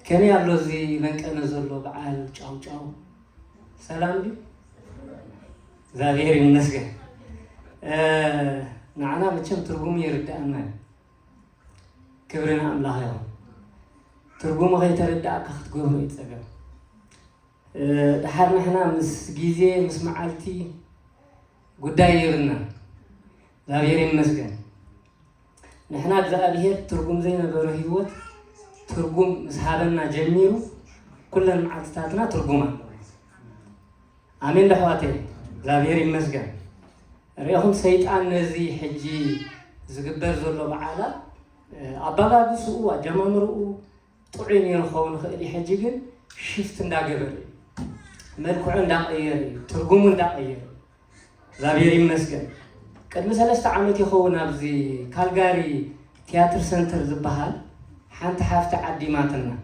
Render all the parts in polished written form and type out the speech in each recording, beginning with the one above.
كان يالله زي من كان زلوا بعال چاو سلام دي زابير النسجة نعنا متشم ترجمة يردأنا كبرنا أملاها يوم ترجمة هي تردأ كخت قوم يتسجل دحرنا إحنا مس جيزة مس معالتي قدايرنا زابير النسجة نحنا زابير ترجم زينا برهيوت ترجم مسحابنا جميل كل المعتاتنا ترجمة آمين دحواتي زابير النسجة ريهم سيطان نزي حجي زقبر زلو بعالا أبالا بسوء جمامرؤو طعين ينخون خيلي حجي جن شفت دا قبر ملكوعن دا قير ترجمون دا قير زابير النسجة قد مثلا استعملت يخونا بزي كالغاري تياتر سنتر زبهال حانت حافت عدي ماتنا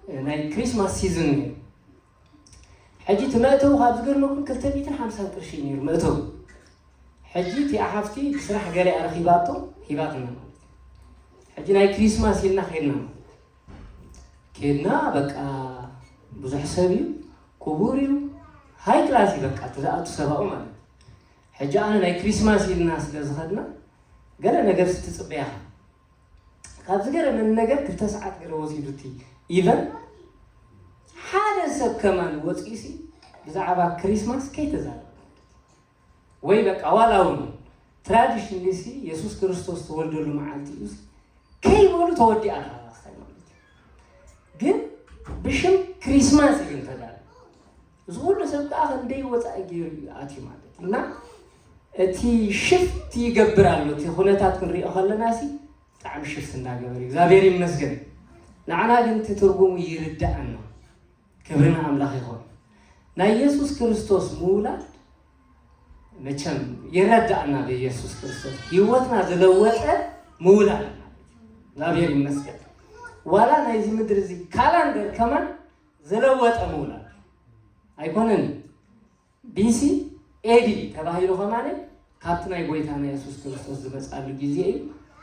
ناي كريسماس سيزن حجي تماتو هابزقر مكن كالتبيتن 50 قرشين يرو ماتو حجي تي أحفتي بصراحة قالي على خيباتنا حجي ناي كريسماس يلنا خيرنا كيدنا بقى بزح سبيو كبوريو هاي كلاسي بقى تزاقتو سباقو مالك حجي أنا ناي كريسماس يلنا سلازخدنا قال أنا قرس تتصبيها كابزقر من النقر كالتسعات قروزي دوتي إذن حاجة سب كمان وطيسي بزعبا كريسماس كي تزال ወይ በቃ ዋላው ነው ትራዲሽን ሊሲ ኢየሱስ ክርስቶስ ተወልደሉ ማዓልቲ ኢየሱስ ከይቦሉ ተወዲ አላሳይ ማለት ግን ብሽም ክሪስማስ ይንተዳል ዝሁሉ ሰብቃ እንደ ይወጣ ይገር አቲ ማለት እና እቲ ሽፍት ይገብራሉ እቲ ሁነታት ክንሪኦ ከለናሲ ጣዕም ሽፍት እንዳገበሪ እግዚአብሔር ይመስገን ናዓና ግን ትርጉሙ ይርዳአን ነው ክብርና አምላክ ይሁን ና ኢየሱስ ክርስቶስ ሙላት መቼም ይረዳና በኢየሱስ ክርስቶስ ህይወትና ዘለወጠ ሙላል እግዚአብሔር ይመስገን ዋላ ናይዚ ምድር እዚ ካላንደር ከማን ዘለወጠ ሙላል አይኮነን ቢሲ ኤዲ ተባሂሎ ከማነ ካፕትናይ ጎይታና ኢየሱስ ክርስቶስ ዝመጻሉ ጊዜ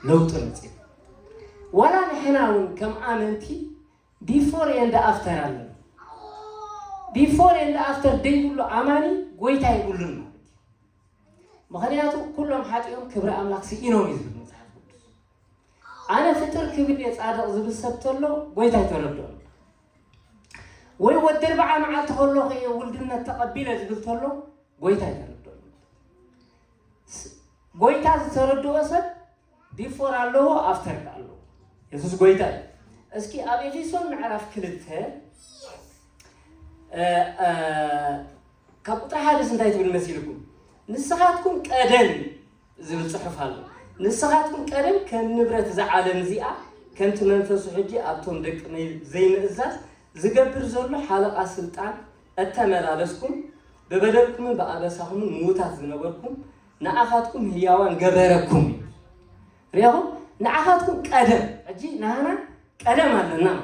ለውጥ ነጽ ዋላ ነህናውን ከም አመንቲ ቢፎር ኤንድ አፍተር አለ ቢፎር ኤንድ አፍተር ዴይ ሁሉ አማኒ ጎይታ ይሁሉን مخنياتو كلهم حاطيهم كبر املاك سيينو يزبل مصحف قدس انا فطر كبر يصادق زبل سبتلو غويتا يتردو وي ودر بقى معال تخلو هي ولدنا تقبيله زبلتلو غويتا يتردو غويتا يتردو اسد بيفور الله افتر الله يسوس غويتا اسكي ابيفيسون نعرف كلته كابوتا حادث انتايت بالمسيلكم نسخاتكم قدم زبل صحفال نسخاتكم قدم كم نبرت زعالم زيئة كم تمنفسو حجي ابتم دق زي مئزاز زقبر زولو حلقة سلطان التملالسكم ببدلكم بأبساهم موتات زنبركم نأخاتكم هياوان قبركم رياهم نأخاتكم قدم اجي نهانا قدم لنا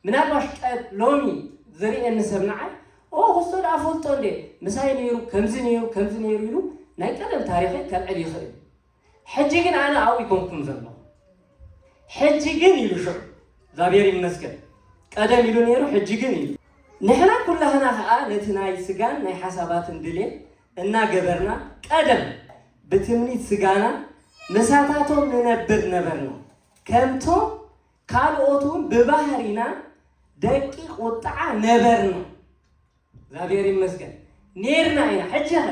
من الباش لومي زريء النسب نعي او خصو دافولتو እንዴ ምሳይ ነይሩ ከምዚ ነይሩ ይሉ ናይ ቀደም ታሪኽ ከልዕል ይኽእል ሕጂ ግን ኣነ ኣው ይኮንኩም ዘሎ ሕጂ ግን ይሉሽ ዛብየር ይመስገን ቀደም ይሉ ነይሩ ሕጂ ግን ይሉ ንሕና ኩላህና ኸኣ ነቲ ናይ ስጋን ናይ ሓሳባትን ድሌት እና ገበርና ቀደም ብትምኒት ስጋና መሳታቶም ንነብር ነበርና ከምቶ ካልኦቱን ብባህሪና ደቂቅ ወጣዓ ነበርና እግዚአብሔር ይመስገን ነርና አይና حجه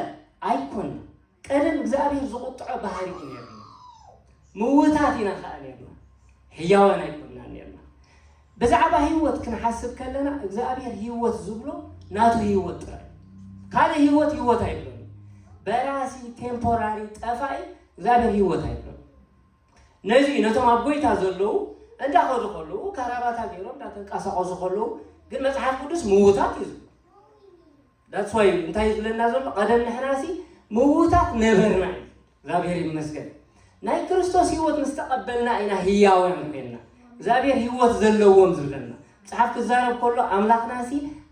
አይኮን ቀደም እግዚአብሔር ዝቁጥዖ ባህሪ ነርና ምውታቲና ኻአለና ህያዋን አይኮንና ነርና በዛዕባ ህይወት ክንሐስብ ከለና እግዚአብሔር ህይወት ዝብሎ ናቱ ህይወት ካለ ህይወት አይብሎ በራሲ ቴምፖራሪ ጠፋይ እግዚአብሔር ህይወት አይብሎ ነዚ ነቶም አቦይታ ዘለው እንዳኸዱ ኸሉ ካራባታ ገይሮም እንዳተንቀሳቀሱ ኸሉ ግን መጽሐፍ ቅዱስ ምውታት ይዙ That's why እንታይ ዝለና ዘሎ ቀደም ንሕናሲ ምውታት ነበርና እግዚአብሔር ይመስገን ናይ ክርስቶስ ህይወት ምስተቀበልና ኢና ህያዋን ኮይና እግዚአብሔር ህይወት ዘለዎም ዝብለና መጽሐፍ ክዛረብ ከሎ አምላክናሲ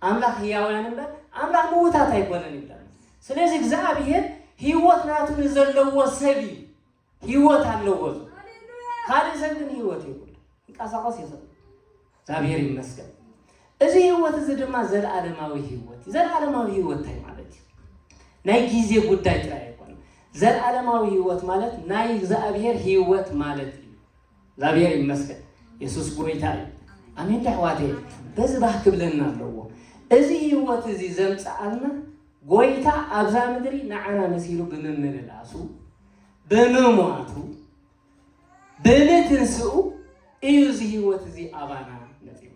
አምላክ ህያዋን እንበር አምላክ ምውታት አይኮነን ይላል ስለዚህ እግዚአብሔር ህይወት ናቱ ዘለዎ ሰብ ህይወት አለው ሃሌሉያ ካለ ዘንድ ህይወት ይሁን እንቃሳቀስ ይሰጥ እግዚአብሔር ይመስገን እዚ ህይወት እዚ ድማ ዘለዓለማዊ ህይወት ታይ ማለት እዩ ናይ ጊዜ ጉዳይ ጥራይ አይኮን ዘለዓለማዊ ህይወት ማለት ናይ እግዚአብሔር ህይወት ማለት እዩ እግዚአብሔር ይመስገን ኢየሱስ ጎይታ እዩ አሜን ዳህዋቴ በዚ ባክብለና አለዎ እዚ ህይወት እዚ ዘምጻአልና ጎይታ አብዛ ምድሪ ንዓና መሲሉ በመመለላሱ በመሟቱ በለትንስኡ እዩ እዚ ህይወት እዚ አባና ነጥማ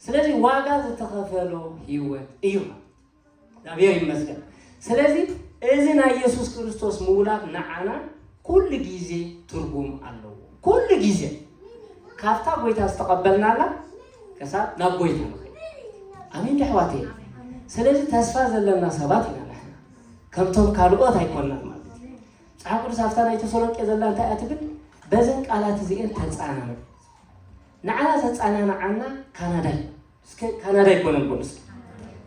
ስለዚህ ዋጋ ዝተከፈሎ ህይወት እዩ እግዚአብሔር ይመስገን ስለዚህ እዚ ናይ ኢየሱስ ክርስቶስ ሙላት ንዓና ኩሉ ጊዜ ትርጉም አለው ኩሉ ጊዜ ካፍታ ጎይታ ዝተቀበልናላ ከሳ ናብ ጎይታ ነው አሜን ዳህዋቴ ስለዚህ ተስፋ ዘለና ሰባት ኢና ነሕና ከምቶም ካልኦት አይኮንና ማለት ጻፍ ቅዱስ አፍታና የተሰሎንቄ ዘላ እንታይ አትብል በዘን ቃላት እዚአን ተጻናና ንዓና ተጻናና ዓና ካናዳ ይኮነን ጎንስ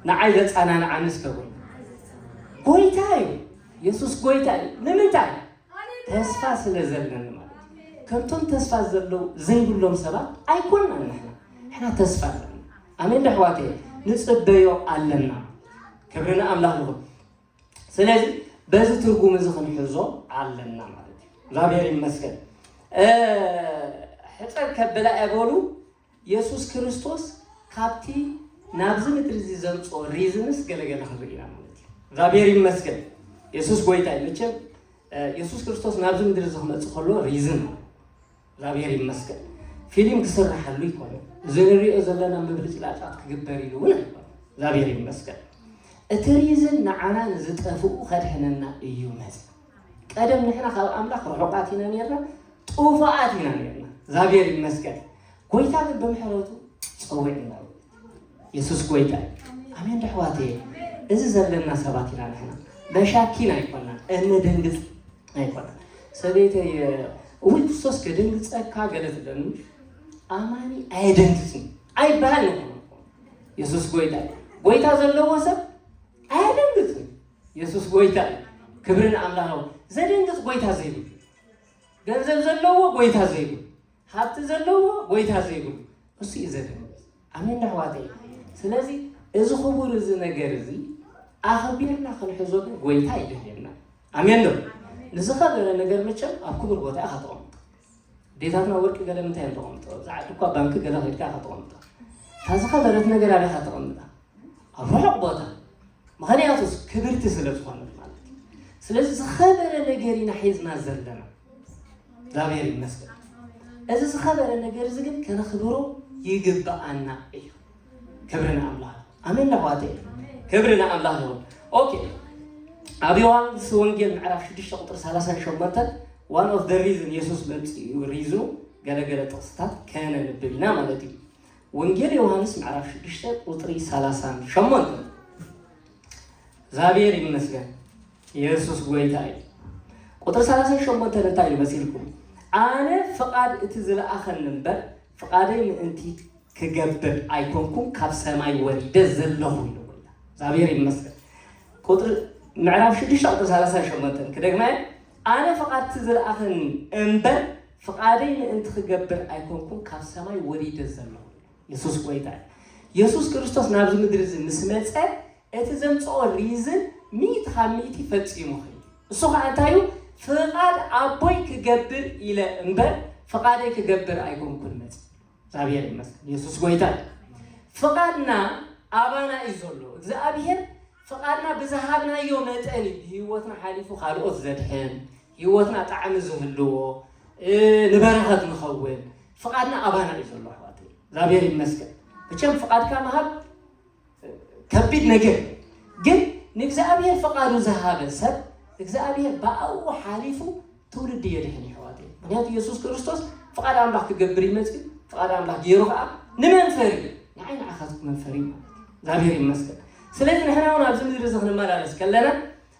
ንዓይ ተጻናና ዓንስ ከጎን ጎይታ እዩ ኢየሱስ ጎይታ እዩ ንምንታይ ተስፋ ስለዘለን ማለት ከምቶም ተስፋ ዘለው ዘይብሎም ሰባት አይኮንና ነሕና ተስፋ ኣለና አሜን ዳህዋቴ ንጽበዮ ኣለና ክብርና አምላክ ነው ስለዚህ በዚ ትርጉም እዚ ክንሕዞ ኣለና ማለት እዩ እግዚአብሔር ይመስገን ሕፀር ከበላ ያበሉ ኢየሱስ ክርስቶስ ካብቲ ናብዚ ምድሪ እዚ ዘምጾ ሪዝንስ ገለገለ ክርኢና ማለት እዩ እግዚአብሔር ይመስገን ኢየሱስ ጎይታ ይመቸም ኢየሱስ ክርስቶስ ናብዚ ምድሪ እዚ ክመጽእ ከሎ ሪዝን እግዚአብሔር ይመስገን ፊልም ክስራሐሉ ይኮነ ዝንሪኦ ዘለና ምብልጭላጫት ክግበር ኢሉ እውን አይኮነ እግዚአብሔር ይመስገን እቲ ሪዝን ንዓና ንዝጠፍኡ ከድሕነና እዩ መጽ ቀደም ንሕና ካብ አምላክ ርሑቃት ኢና ነርና ጡፋአት ኢና ነርና እግዚአብሔር ይመስገን ጎይታ ግን በምሕረቱ ጸዊዕና ኢየሱስ ጎይታ አሜን ዳህዋቴ እዚ ዘለና ሰባት ኢና ነሕና በሻኪን አይኮና እንደንግጽ አይኮና ሰቤተ ወይ ክርስቶስ ከደንግጸካ ገለት ደኑ አማኒ አይደንግጽም አይባል ነው ኢየሱስ ጎይታ ዘለዎ ሰብ አይደንግጽም ኢየሱስ ጎይታ ክብርን አምላክ ነው ዘደንግጽ ጎይታ ዘይሉ ገንዘብ ዘለዎ ጎይታ ዘይሉ ሀብት ዘለዎ ጎይታ ዘይሉ እሱ ይዘደንግጽ አሜን ዳህዋቴ ስለዚህ እዚ ክቡር እዚ ነገር እዚ አኽቢርና ክንሕዞ ጎይታ ይደልየና አሜን ነው ንዝኸበረ ነገር መቸም ኣብ ክቡር ቦታ ያኸጠቆም ዴታትና ወርቅ ገለ ምንታይ እንተቆምጦ ዛዕድ እኳ ባንክ ገለ ኸድካ ያኸጠቆምጦ ታዝኸበረት ነገር ኣብ ያኸጠቆምጣ ኣብ ሩሑቅ ቦታ ምክንያቱስ ክብርቲ ስለ ዝኾነት ማለት እዩ ስለዚ ዝኸበረ ነገር ኢና ሒዝና ዘለና እግዚአብሔር ይመስገን እዚ ዝኸበረ ነገር እዚ ግን ከነኽብሮ ይግባአና እዩ ክብርና አምላክ አሜን ዳህዋቴ ክብርና አምላክ ነው ኦኬ ኣብ ዮሐንስ ወንጌል ምዕራፍ 6 ቁጥር 38 one of the reason ኢየሱስ ሪዝኑ ገለገለ ጥቅስታት ከነ ንብልና ማለት እዩ ወንጌል ዮሐንስ ምዕራፍ 6 ቁጥር 38 እግዚአብሔር ይመስገን ኢየሱስ ጎይታ እዩ ቁጥር 38 እንታይ ይመስልኩም አነ ፍቃድ እቲ ዝለኣኸን እምበር ፍቃደይ ምእንቲ ክገብር አይኮንኩም ካብ ሰማይ ወሪደ ዘለኹ ኢሉ ጎይታ እግዚአብሔር ይመስገን ቁጥር ምዕራፍ 6 ቁጥር 38 ከደግማ አነ ፍቃድ እቲ ዝለኣኸን እምበር ፍቃደይ ምእንቲ ክገብር አይኮንኩም ካብ ሰማይ ወሪደ ዘለኹ ኢየሱስ ጎይታ ኢየሱስ ክርስቶስ ናብዚ ምድሪ እዚ ምስ መጸ እቲ ዘምጽኦ ሪዝን ሚት ኻሚት ይፈጽሙ ኸይ እሱ ከዓ እንታይ እዩ ፍቃድ አቦይ ክገብር ኢለ እምበር ፍቃደይ ክገብር አይኮንኩም መጽ እግዚአብሔር ይመስገን ኢየሱስ ጎይታ ፍቃድና አባና እዩ ዘሎ እግዚአብሔር ፍቃድና ብዝሃብናዮ መጠን ህይወትና ሓሊፉ ካልኦት ዘድሕን ህይወትና ጣዕሚ ዝህልዎ ንበረኸት ንኸውን ፍቃድና አባና እዩ ዘሎ ኣሕዋት እግዚአብሔር ይመስገን ብቸም ፍቃድካ መሃብ ከቢድ ነገር ግን ንእግዚአብሔር ፍቃዱ ዝሃበ ሰብ እግዚአብሔር ብኣው ሓሊፉ ትውልድ የድሕን ኣሕዋት ምክንያቱ ኢየሱስ ክርስቶስ ፍቃድ አምላክ ክገብር ይመጽእ ፍቃድ አምላክ ገይሩ ከዓ ንመንፈሪ ንዓይ ንዓኻትኩ መንፈሪ እግዚአብሔር ይመስገን ስለዚህ ንሕና እውን ኣብዚ ምድሪ እዚ ክንመላለስ ከለና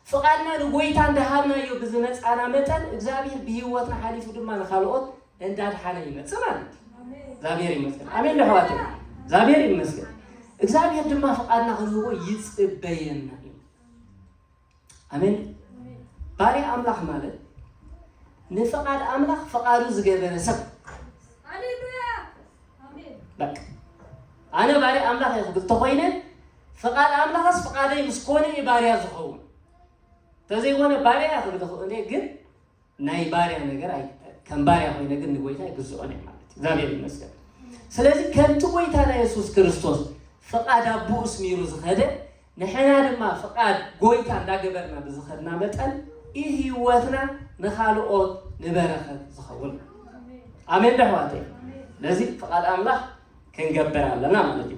ፍቃድና ንጎይታ እንዳሃብናዮ ብዝመፃና መጠን እግዚአብሔር ብህይወትና ሓሊፉ ድማ ንካልኦት እንዳድሓነ ይመጽእ ማለት እግዚአብሔር ይመስገን አሜን ዳህዋቴ እግዚአብሔር ይመስገን እግዚአብሔር ድማ ፍቃድና ክንህቦ ይጽበየና እዩ አሜን ባሪ አምላክ ማለት ንፍቃድ አምላክ ፍቃዱ ዝገበረ ሰብ ሃሌሉያ አሜን بك أنا باري أملاك يخبط تخوينه فقال أملاك فقادي مسكوني باري زخون تزي وانا باري ياخذ تخوينه جن ناي باري أنا جراي كم باري أخوينه جن نقولها يجزوني مالتي زابير المسكين سلازي كم تقولي أنا يسوع كريستوس فقاد أبو اسمي رزقه نحنا لما فقاد قويت عند جبرنا بزخرنا متأن إيه وثنا نخالقه نبرخه زخون آمين دعواتي لذي فقاد أملاك كان جبر على نعم لدي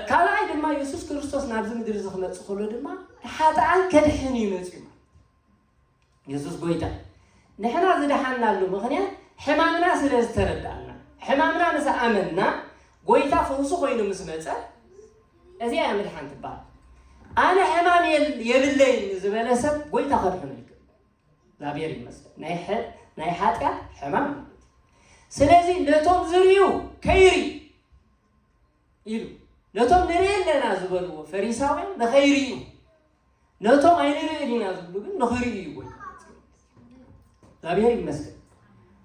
كان عيد ما يسوع كريستوس نابز مدير زخمة سخولة دما حتى عن كدحني مسكين يسوع قويتا نحنا زد حنا له مخنيا حمامنا سلز تردعنا حمامنا نسا آمنا قويتا فوسو خوينو مسمعتا أزي أعمل حانت بعض أنا حمام يبلين زبالة سب قويتا خد حمامك لا بيري مسك نايحاتك حمام سلازي نتوم زريو كيري يلو نتوم نريل لنا زبالو فريساوين نخيريو نتوم أين نريلنا زبالو نخيريو لا بيري مسك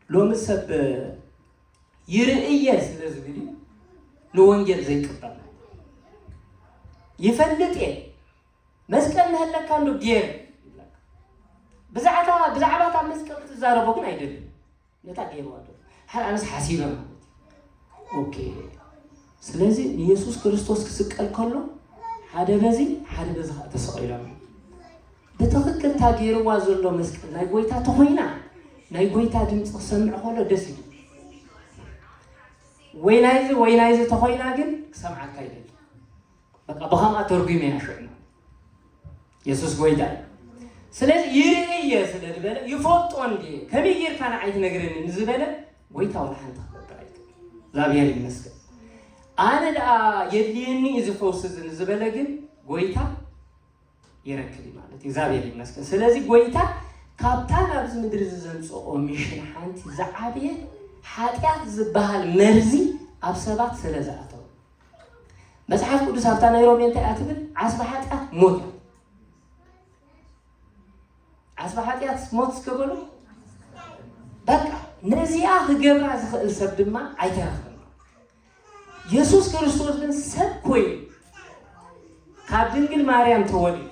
لو مسب يرئيه سلازي بيري لو انجل زي كبرنا يفلت ايه مسك هلا كانوا دير بزعبات مسك تزاربوا كن ايدل نتا دير وادو هل انا حسيبه اوكي سلازي يسوع كريستوس كسقل كله حدا بزي تسقيلوا بتفكر تاغيروا وازلو مسك ناي غويتا تخوينا ناي غويتا دمص سمع خلو دسي وينايز تخوينا جن سمعك كايدل بقى بخام أترجم يا شيخنا يسوع قويدا سلسل يرئي سلسل بلا يفوت عندي كم يجير كان عيد نجرين نزبلا قويدا ولا حنت خبرت لا بيها المسك أنا لا يديني إذا فوسز نزبلا جن قويدا يركلي مالتي زابيها المسك سلسل قويدا كابتن أبز مدرس زمس أو مشين حنت زعابية حتى زبها المرزي أبسبات سلزاته بس حاف قدس هفتان يرومين تأتبل عصبحات موت عصبحات موت سكبلو بقى نزيا خجبر زخل سبدما عيتاخر يسوع كريستوس من سب كوي كابدنجل مريم تولي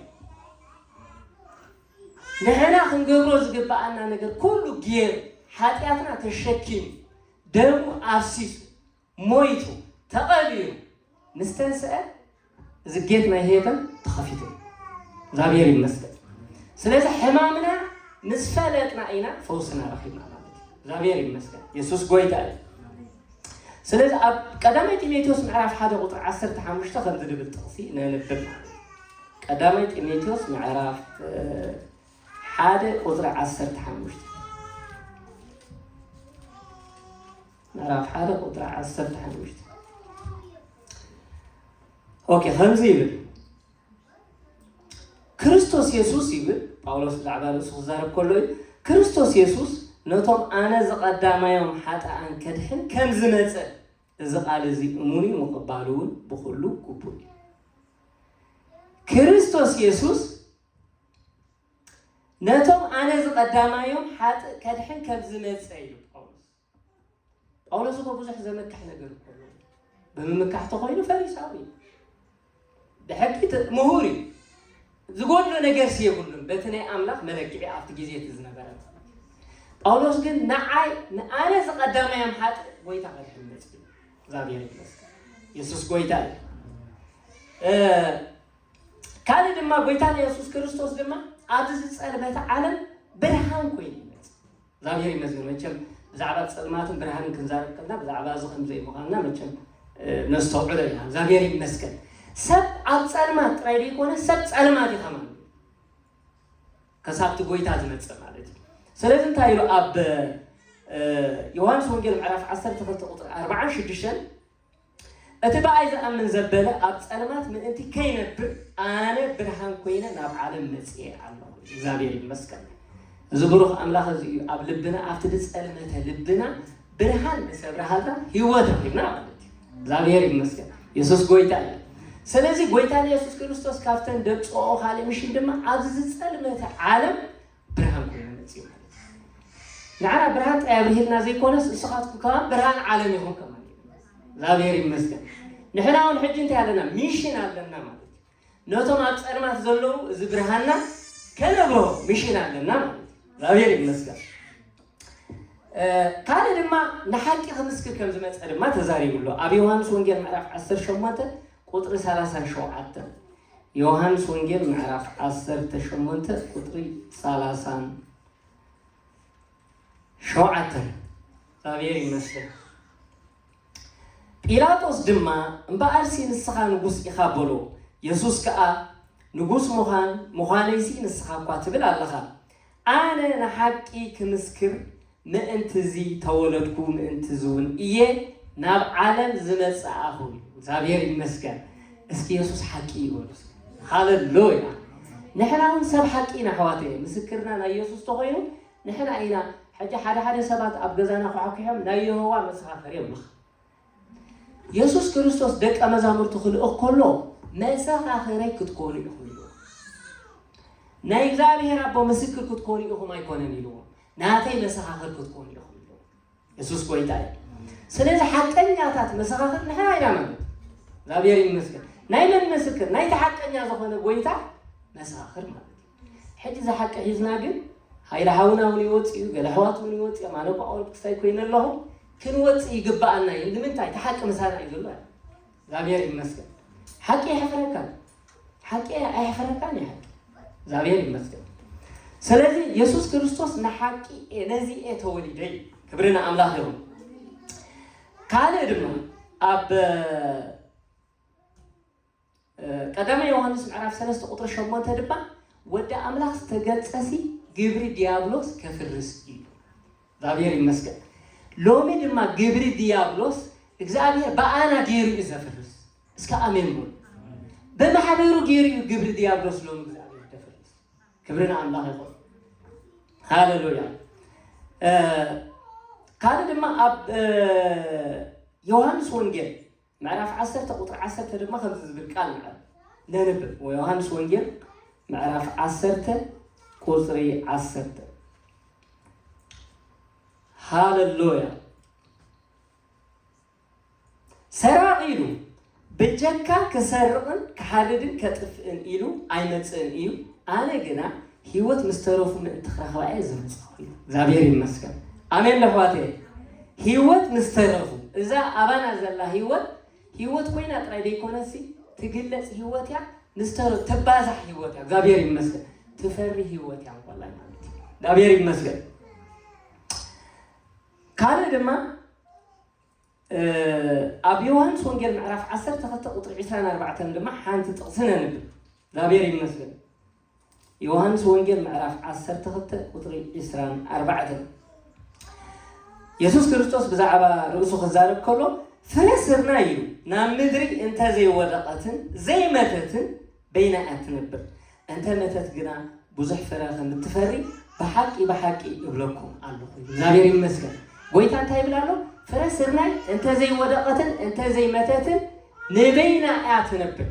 نحنا خنجبرو زغبانا نجر كله غير حاتياتنا تشكيم دم أفسيس مويتو تقابيرو نستنسأ زجيت ما هيبن تخفيته زابير المسجد سلسة حمامنا نسفلتنا أينا فوسنا رخينا زابير المسجد يسوع قويتا سلسة قدامي تيميتيوس معرف حدا قطع 10 تحمشتا خمزة بالتقصي ننبب قدامي تيميتيوس معرف حدا قطع 10 تحمشتا معرف حدا قطع 10 تحمشتا اوكي خمسة يبل كريستوس يسوس يبل باولوس العباد الصغار كله كريستوس يسوس نتوم أنا زقدام يوم حتى أن كدحن كم زمت زقال زي أموني مقبلون بخلو كبول كريستوس يسوس نتوم أنا زقدام يوم حتى كدحن كم زمت سيد باولوس هو بزح زمك إحنا قلنا بممكح تقولين فريساوي بحكي مهوري زقولنا نجارسية كلهم بتني أملاك ملكي عفت جزية الزنبرة أولوس قل نعاي أنا زقدام يوم حد قويت على الحمد زابير يسوع قويت كان دم قويت على يسوع كريستوس دم عادز سأل عالم برهان كوين زابير يمزون متشم زعبات سلماتهم برهان كنزار كنا بزعبات زخم زي مقالنا متشم نستوعب عليها زابير يمسكن سب عالسلمات رايدي يكون سب سلمات يخمن كسبت قويت هذا متسمعلت سلازم تايلو أب يوحنس ونجيل معرف 10 تفلت قطر 4 شدشن أتبع إذا أمن زبالة أب سلمات من أنت كينة أنا برهان كوينة ناب عالم مسيح الله زابير يمسكن زبروخ أملاخ أب لبنا أفتد سلمتها لبنا برهان بسبب هذا هيوته يمنع زابير يمسكن يسوع قويت عليه سلازي قويت عليه يسوع كريستوس كافتن دبس أو خالي مش عندما عزز سلمتها عالم برهان كوينة مسيح نعرف برهان أبرهنا زي كونس سقط كمان برهان عالمي هم كمان እግዚአብሔር ይመስገን ንሕና እውን ሕጂ እንታይ ኣለና ሚሽን ኣለና ማለት ነቶም ኣብ ፀልማት ዘለዉ እዚ ብርሃንና ከነብሮ ሚሽን ኣለና ማለት እግዚአብሔር ይመስገን ካለ ድማ ንሓቂ ክምስክር ከም ዝመፀ ድማ ተዛሪብሎ ኣብ ዮሃንስ ወንጌል ምዕራፍ 18 ቁጥሪ 37 ዮሃንስ ወንጌል ምዕራፍ 18 ቁጥሪ 37 እግዚአብሔር ይመስገን ጲላጦስ ድማ እምበኣርሲ ንስኻ ንጉስ ኢኻ በሎ ኢየሱስ ከዓ ንጉስ ምዃነይሲ ንስኻ እኳ ትብል ኣለኻ ኣነ ንሓቂ ክምስክር ምእንቲ እዚ ተወለድኩ ምእንቲ እዚ እውን እየ ናብ ዓለም ዝመፅኣኹ እግዚአብሔር ይመስገን እስኪ ኢየሱስ ሓቂ ይበሉ ሃሌሉያ ንሕና እውን ሰብ ሓቂ ኢና ኣሕዋተይ ምስክርና ናይ ኢየሱስ ተኾይኑ ንሕና ኢና ሕጂ ሓደ ሰባት ኣብ ገዛና ክዓኪሖም ናይ የሆዋ መሰኻኸሪ የብልኻ ኢየሱስ ክርስቶስ ደቀ መዛሙርቱ ክልእኽ ከሎ መሰኻኸረይ ክትኮኑ ኢኹም ኢልዎ ናይ እግዚአብሔር ኣቦ ምስክር ክትኮኑ ኢኹም ኣይኮነን ኢልዎ ናተይ መሰኻኸር ክትኮኑ ኢኹም ኢልዎ ኢየሱስ ጎይታ እዩ ስለዚ ሓቀኛታት መሰኻኸር ንሕና ኢና ማለት እግዚአብሔር ይመስገን ናይ መን ምስክር ናይ ተሓቀኛ ዝኾነ ጎይታ መሰኻኸር ማለት ሕጂ ዝሓቀ ሒዝና ግን ሃይላሃውና እውን ይወፅኡ ገለ ኣሕዋት እውን ይወፅኡ ኣነ ጳውል ክስታይ ኮይኑ ኣለኹ ክንወፅእ ይግባአና እዩ ንምንታይ ተሓቂ ምሳና እዩ ዘሎ እግዚአብሔር ይመስገን ሓቂ ኣይሕፍረካን ሓቂ ኣይሕፍረካን እዩ ሓቂ እግዚአብሔር ይመስገን ስለዚ ኢየሱስ ክርስቶስ ንሓቂ ነዚኤ ተወሊደይ ክብርና ኣምላኽ ይሁን ካልእ ድማ ኣብ ቀዳማይ ዮሃንስ ምዕራፍ 3 ቁጥሪ 8 ድማ ወዲ ኣምላኽ ዝተገፀሲ ግብሪ ዲያብሎስ ከፍርስ እዩ እግዚአብሔር ይመስገን ሎሚ ድማ ግብሪ ዲያብሎስ እግዚአብሔር በአና ገይሩ እዩ ዘፍርስ እስከ ኣሜን በሉ በማሕበሩ ገይሩ እዩ ግብሪ ዲያብሎስ ሎሚ እግዚአብሔር ተፍርስ ክብርና ኣምላኽ ይኹን ሃሌሉያ ካልእ ድማ ኣብ ዮሃንስ ወንጌል ምዕራፍ 10 ቁጥሪ 10 ድማ ከምዚ ዝብል ቃል ነንብብ ወዮሃንስ ወንጌል ምዕራፍ 10 ቁጥሪ 10 ሃሌሉያ ሰራቅ ኢሉ ብጀካ ክሰርቅን ክሓድድን ከጥፍእን ኢሉ ኣይመፅእን እዩ ኣነ ግና ህይወት ምስተረፉ ምእንቲ ክረኽባ እየ ዝመፅእ እዩ እግዚአብሔር ይመስገን ኣሜን ለሕዋቴ ህይወት ምስተረፉ እዛ ኣባና ዘላ ህይወት ኮይና ጥራይ ደይኮነሲ ትግለፅ ህይወት እያ ምስተረፉ ትባዛሕ ህይወት እያ እግዚአብሔር ይመስገን ትፈሪ ህይወት እያ ወላሂ ማለት እዩ እግዚአብሔር ይመስገን ካልእ ድማ ኣብ ዮሃንስ ወንጌል ምዕራፍ 12 ቁጥሪ 24 ድማ ሓንቲ ጥቕሲ ነንብብ እግዚአብሔር ይመስገን ዮሃንስ ወንጌል ምዕራፍ 12 ቁጥሪ 24 ኢየሱስ ክርስቶስ ብዛዕባ ርእሱ ክዛረብ ከሎ ፍረ ስርናይ እዩ ናብ ምድሪ እንተዘይወደቐትን ዘይመተትን በይና እያ ትነብር እንተ መተት ግና ብዙሕ ፍረ ከም እትፈሪ ብሓቂ እብለኩም ኣለኹ እግዚአብሔር ይመስገን ጎይታ እንታይ ይብል ኣሎ ፍረ ስርናይ እንተ ዘይወደቐትን እንተ ዘይመተትን ንበይና እያ ትነብር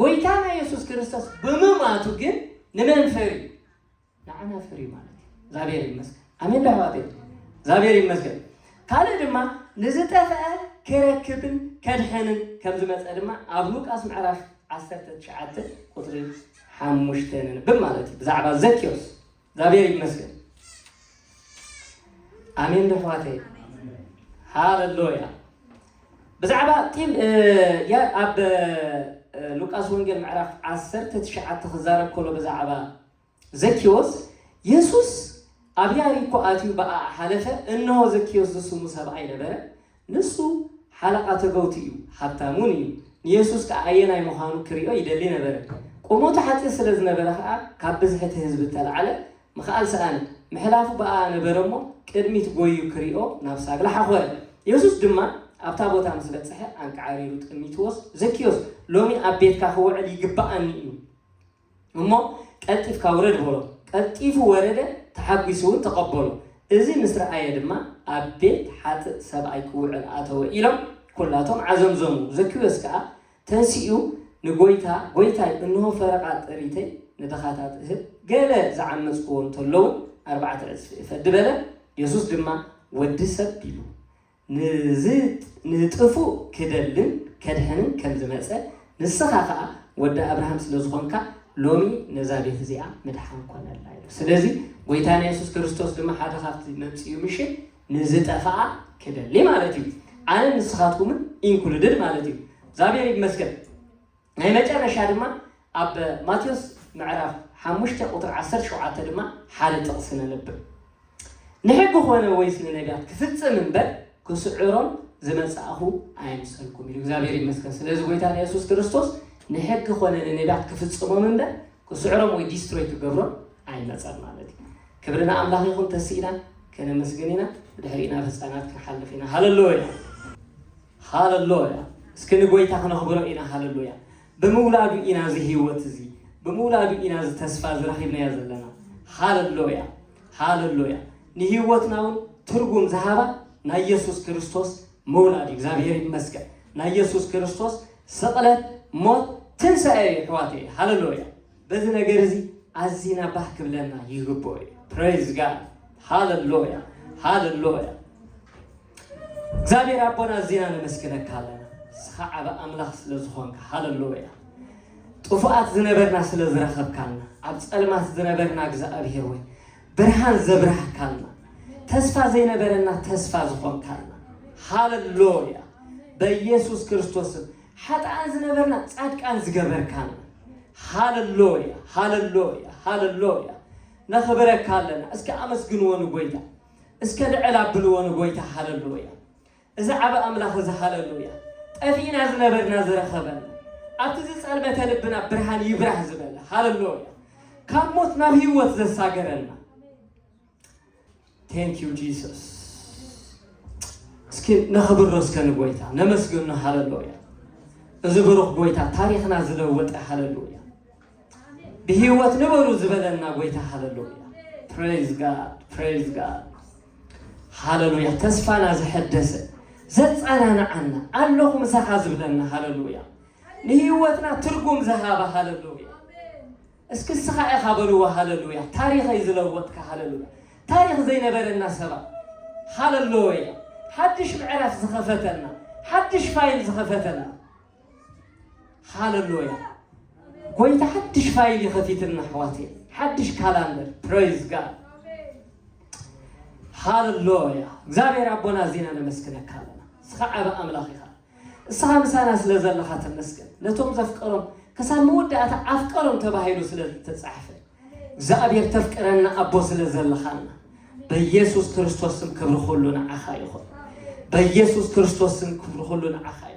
ጎይታና ኢየሱስ ክርስቶስ ብምማቱ ግን ንመን ፈሪ ንዓና ፈሪ ማለት እዩ እግዚአብሔር ይመስገን ኣሜን ለሕዋቴ እግዚአብሔር ይመስገን ካልእ ድማ ንዝጠፍአ ክረክብን ከድሕንን ከም ዝመፀ ድማ ኣብ ሉቃስ ምዕራፍ 19 ቁጥሪ 5 ንንብብ ማለት እዩ ብዛዕባ ዘኪዮስ እግዚአብሔር ይመስገን ኣሜን ለሕዋቴ ሃሌሉያ ብዛዕባ ኣብ ሉቃስ ወንጌል ምዕራፍ 19 ክዛረብ ከሎ ብዛዕባ ዘኪዮስ ኢየሱስ ኣብ ያሪኮ ኣትዩ በኣ ሓለፈ እነሆ ዘኪዮስ ዝስሙ ሰብኣይ ነበረ ንሱ ሓለቓ ተገውቲ እዩ ሃብታሙን እዩ ንኢየሱስ ከዓ ኣየናይ ምዃኑ ክሪኦ ይደሊ ነበረ ቁመቱ ሓፂር ስለ ዝነበረ ከዓ ካብ ብዝሕቲ ህዝቢ ተላዓለ ምኽኣል ሰኣነ ምሕላፉ በኣ ነበረ እሞ ቅድሚት ጎዩ ክሪኦ ናብ ሳግላ ሓኾረ ኢየሱስ ድማ ኣብታ ቦታ ምስ በፅሐ ኣንቃዓሪሩ ቅድሚት ወስ ዘኪዮስ ሎሚ ኣብ ቤትካ ክውዕል ይግባኣኒ እዩ እሞ ቀልጢፍካ ውረድ በሎ ቀልጢፉ ወረደ ተሓጒሱ እውን ተቐበሎ እዚ ምስ ረኣየ ድማ ኣብ ቤት ሓጥእ ሰብኣይ ክውዕል ኣተወ ኢሎም ኩላቶም ዓዘምዘሙ ዘኪዮስ ከዓ ተንሲኡ ንጎይታ እንሆ ፈረቓ ጥሪተይ ንድኻታት እህብ ገለ ዝዓመፅክዎ እንተለዉ 4 ዕፅፊ እፈዲ በለ ኢየሱስ ድማ ወዲ ሰብ ኢሉ نطفو كدلن كدهنن كم زمصه نسخاخا ود ابراهام سلازخونكا لومي نزابيت زيا مدحان كون الله سلازي غويتانا يسوع كريستوس دما حدا خافت ممصيو مشي نزطفا كدلي مالتي انا نسخاتكم انكلودد مالتي زابير يمسكن هي مጨረሻ دما اب ماتيوس معراف 5 قطر 10 شعات دما حاله تقسنا نبر نحق هونه ويس نبيات كفصم منبر كسعرهم زمصاخو ايمسلكم يلو زابير يمسكن سلازي غويتانا يسوع كريستوس نحق هونه نبيات كفصمو منبر كسعرهم وي ديستروي تغبرو ايمصال مالتي كبرنا املاح يكون تسينا كنا مسجنينا دحرينا فصانات كحلفينا هاللويا هاللويا اسكن غويتا كنخبرو اينا هاللويا بمولادو اينا زي هيوت زي بمولادو اينا زي تسفا زرخيبنا يازلنا هاللويا هاللويا نهيوتناو ترغم زهابا نا يسوع كريستوس مولاد እግዚአብሔር ይመስገን ና ኢየሱስ ክርስቶስ ሰቀለት ሞት ትንሣኤ ህዋቴ ሃሌሉያ በዚህ ነገር እዚ አዚና ባክ ብለና ይግቦይ ፕሬዝ ጋድ ሃሌሉያ ሃሌሉያ እግዚአብሔር አቦና አዚና ለመስከነካለና ሰዓባ አምላክ ስለዝኾንካ ሃሌሉያ ጥፉአት ዝነበርና ስለዝረኸብካልና ኣብ ጸልማት ዝነበርና እግዚአብሔር ወይ ብርሃን ዘብራህካልና ተስፋ ዘይነበረና ተስፋ ዝኾንካልና ሃሌሉያ በኢየሱስ ክርስቶስ ሐጣን ዝነበርና ጻድቃን ዝገበርካልና ሃሌሉያ ሃሌሉያ ሃሌሉያ ነኽብረካለና እስከ አመስግንዎን ጎይታ እስከ ልዕላ ብልዎን ጎይታ ሃሌሉያ እዛ ዓበ አምላኽ እዛ ሃሌሉያ ጠፊና ዝነበርና ዝረኸበና ኣብቲ ዝጸልመተ ልብና ብርሃን ይብራህ ዝበለ ሃሌሉያ ካብ ሞት ናብ ህይወት ዘሳገረና Thank you Jesus. እስኪ ነኽብሮ እስከ ንጎይታ ነመስግን ሃሌሉያ እዚ ብሩኽ ጎይታ ታሪኽና ዝለወጠ ሃሌሉያ በህይወት ነበሩ ዝበለና ጎይታ ሃሌሉያ praise God ሃሌሉያ ተስፋና ዝሐደሰ ዘጻናናዓና ኣለኹም ሰኻ ዝብለና ሃሌሉያ ንህይወትና ትርጉም ዝሃበ ሃሌሉያ እስኪ ስኻ ኢኻ በልዎ ሃሌሉያ ታሪኸይ ዝለወጥካ ሃሌሉያ ታሪኽ ዘይነበረና ሰባ ሃሌሉያ حدش معرف زخفتنا حدش فايل زخفتنا هاللويا قويت حدش فايل يخفيتنا حواتي حدش كالندر praise God هاللويا زابير ربنا زينا نمسكنا كالنا سخعب أملاخي خال السخام سانا سلزلخات المسكن لتوم زفقرهم كسان مودة أفكرهم تباهيلو سلزتسعفة زابير تفكرنا أبو سلزلخانا بيسوس كريستوس كبر خلونا عخا يخل بيسوس كريستوس كبر خلونا عخا